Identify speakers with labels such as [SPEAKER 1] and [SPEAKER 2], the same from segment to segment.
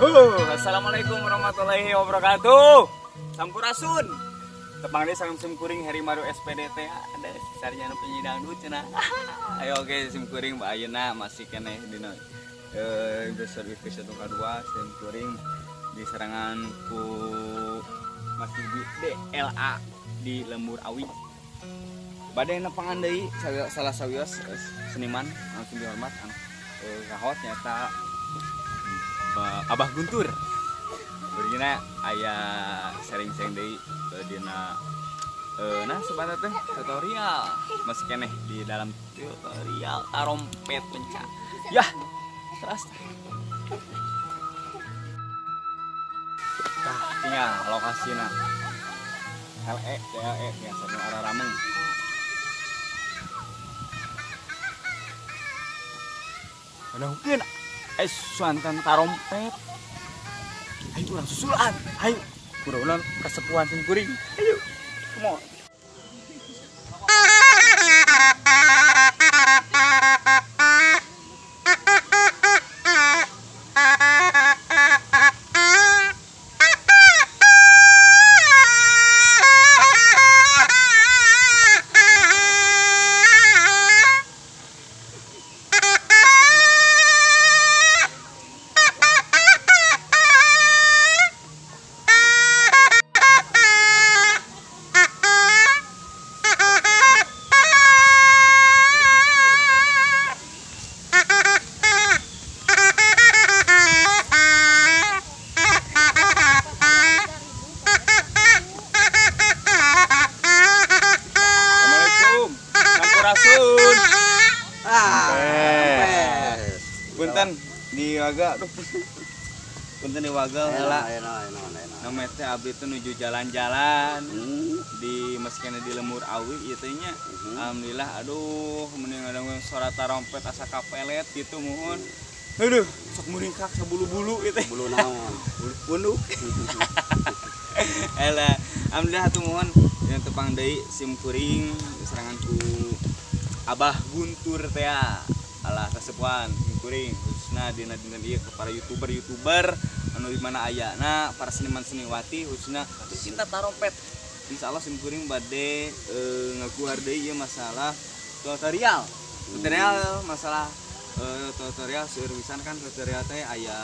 [SPEAKER 1] Assalamualaikum warahmatullahi wabarakatuh. Sampurasun. Tepang deh sang sim kuring hari maru SPDT ada sisarnya nu penyidang dulu cenah. Ayo oke sim kuring Mbak Ayeuna masih keneh dina episode kedua sim kuring di serangan ku masih di DLA di Lembur Awi. Badai nepangan deui salah sawios seniman langsung dihormat kahot nyata Abah Guntur. Begina aya sering-sering deui dina nah sebenarnya teh tutorial masih keneh di dalam tutorial tarompet penca. Yah, terus nah, tinggal lokasina LE biasa nu arah Rameng. Mungkin suantan tarompet. Ayo urang susulan. Ayo. Kudu-kudu kasepuan sim kuring. Ayo. Come on. Punten di Waga, punten di Waga heula. Nama teh abdi teh nuju jalan-jalan di meskena di Lembur Awi ieu teh nya. Alhamdulillah aduh mending ada suara tarompet asa kapelet gitu mohon. Aduh, sok muringkak sabulu-bulu ieu teh. Bulu naon? Bulu punduk. Elah, alhamdulillah atuh mohon yang tepang deui sim kuring serangan ku Abah Guntur teh alah kasepuan sim kuring khususna dina ieu ke para youtuber anu di mana ayana para seniman seniwati khususna cinta tarompet. Insyaallah sim kuring bade ngaguar deui ieu masalah tutorial masalah tutorial seueur pisan kan tutorial teh aya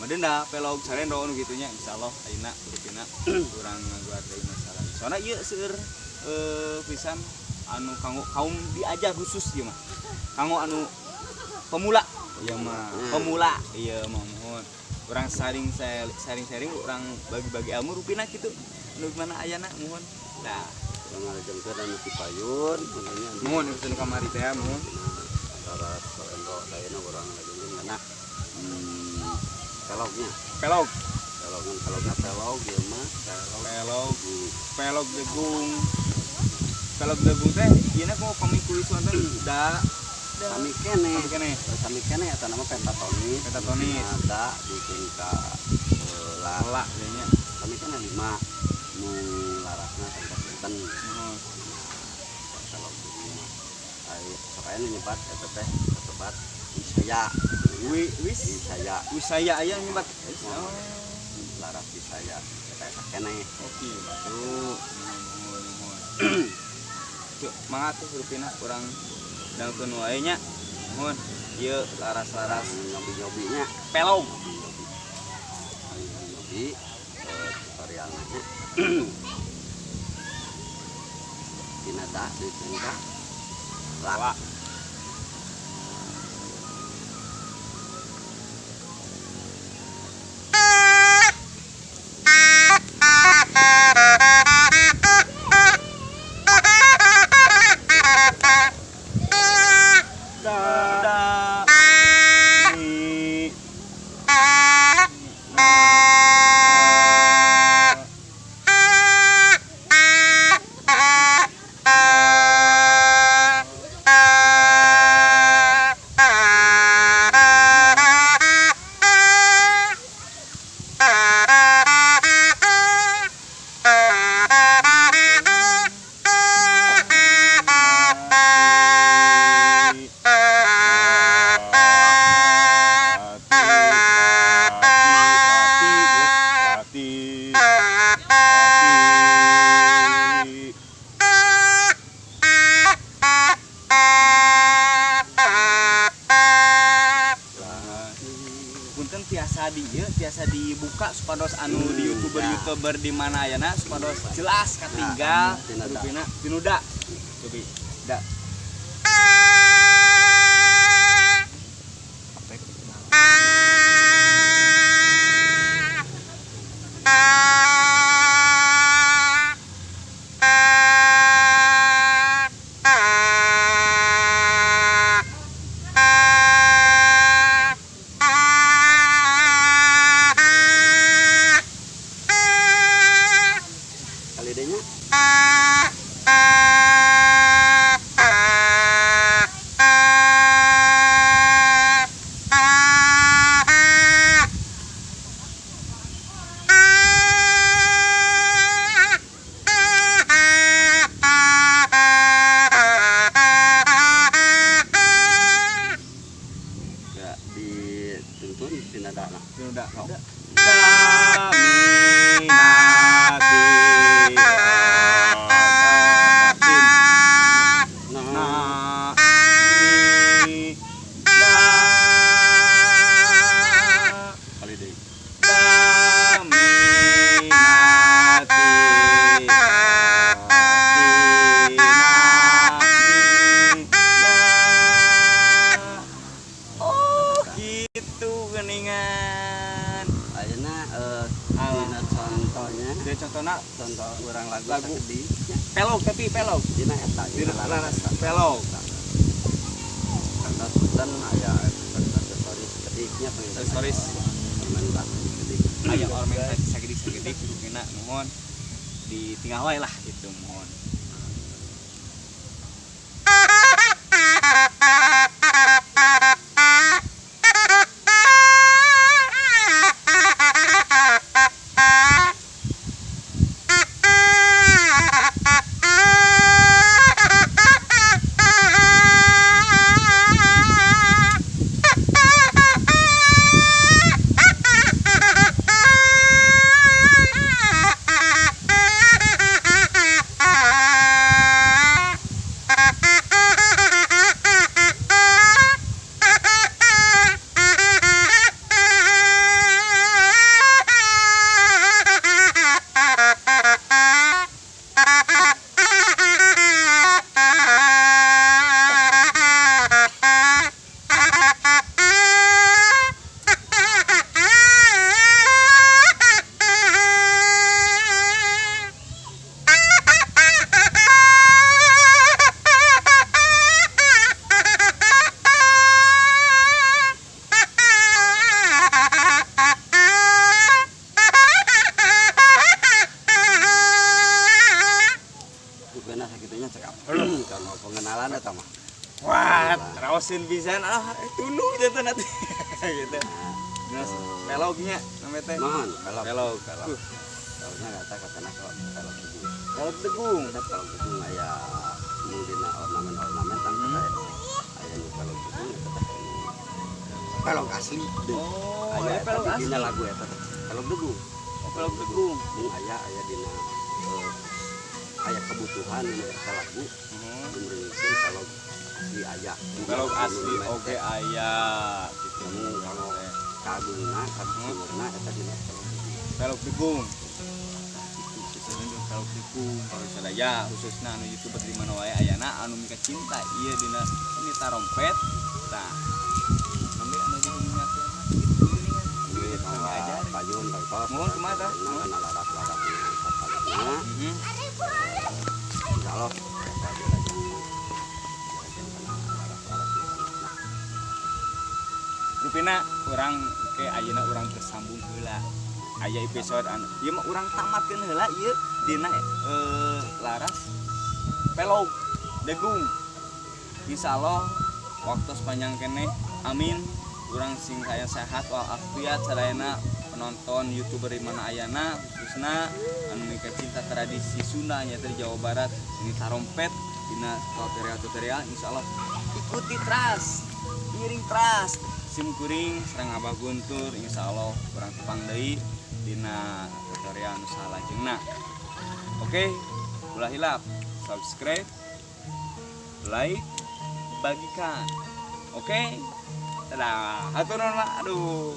[SPEAKER 1] madenda pelog sarendo nu kitu nya insyaallah ayeuna rupina urang ngaguar deui masalah. Soalna ieu seueur pisan anu kanggo kaum diajar khusus ieu mah. Kanggo anu pemula ieu mah pemula ieu mah mohon. Urang sharing urang bagi-bagi ilmu rupina kitu nu mana ayana mohon. Nah,
[SPEAKER 2] urang ngarejengkeun anu ti payun
[SPEAKER 1] mohon pesen kamari teh mohon.
[SPEAKER 2] Antara sarendo dayeuna urang ngajengkeun kana pelognya. Pelognya pelog ieu mah pelog degung. Pelog degung teh ieu na ku pamikuy sonten da sami kene eta nama pentatonis ada di tingkat la nya sami kene 5 nu larasna tempat benten kalau rumah ai soalnya nyebat eta teh tebat wisaya aya nyebat laras wisaya eta kene oke masuk cuk mangat tuh rupina kurang dangkeun wae nya mohon ieu laras-laras nyobi-nyobinya pelog nyobi tutorialna dina tah di tingkat la
[SPEAKER 1] tadi ya tiasa dibuka supados anu di youtuber di mana ayana supados jelas katinggal rupina tinuda cobi da tinuda contoh orang lagu di pelog tapi pelog dina eta dina laras pelog kata sultan aya aksesoris ketiknya aksesoris aya ormen sagedik kuduna mohon ditinggal wae lah gitu mohon kalau pengenalan eta mah. Wah, raosin pisan tuluy eta nanti. Gitu. Nah, pelognya namanya teh. Naon? Pelog. Pelognya eta katana pelog tegung. Pelog tegung. Pelog tegung aya nu dina ornamen-ornamen tang aya nu pelog tegung eta pelog asli. Oh, aya pelog asli. Dina lagu eta pelog tegung. Pelog tegung. Aya dina aya kebutuhan lagu mungkin kalau asli aya kalau asli oke aya gitu kalau kagungna kagungna eta dina pelog tegung pelog tegung kalau sadaya khususna anu YouTuber di mana wae ayana anu mika cinta ieu dina ini tarompet tah sampai anu diingat gitu ini aja payun baikos mohon kumaha tah mohon laras-laras insyaallah rupina orang ke ayeuna orang tersambung heula aya episode anu ieu mah urang tamatkeun heula ieu dina laras pelog degung insyaallah waktu sepanjang kene amin urang sing kaya sehat walafiat sadayana penonton YouTuber di mana ayana khususna anu mika cinta tradisi Sunda nya dari Jawa Barat ini tarompet dina tutorial insyaallah ikuti terus iring terus sim kuring sareng Abah Guntur insyaallah urang tepang deui dina tutorial nu salajengna. Oke, ulah hilap subscribe, like, bagikan. Oke, dadah. Hatur nuhun, aduh.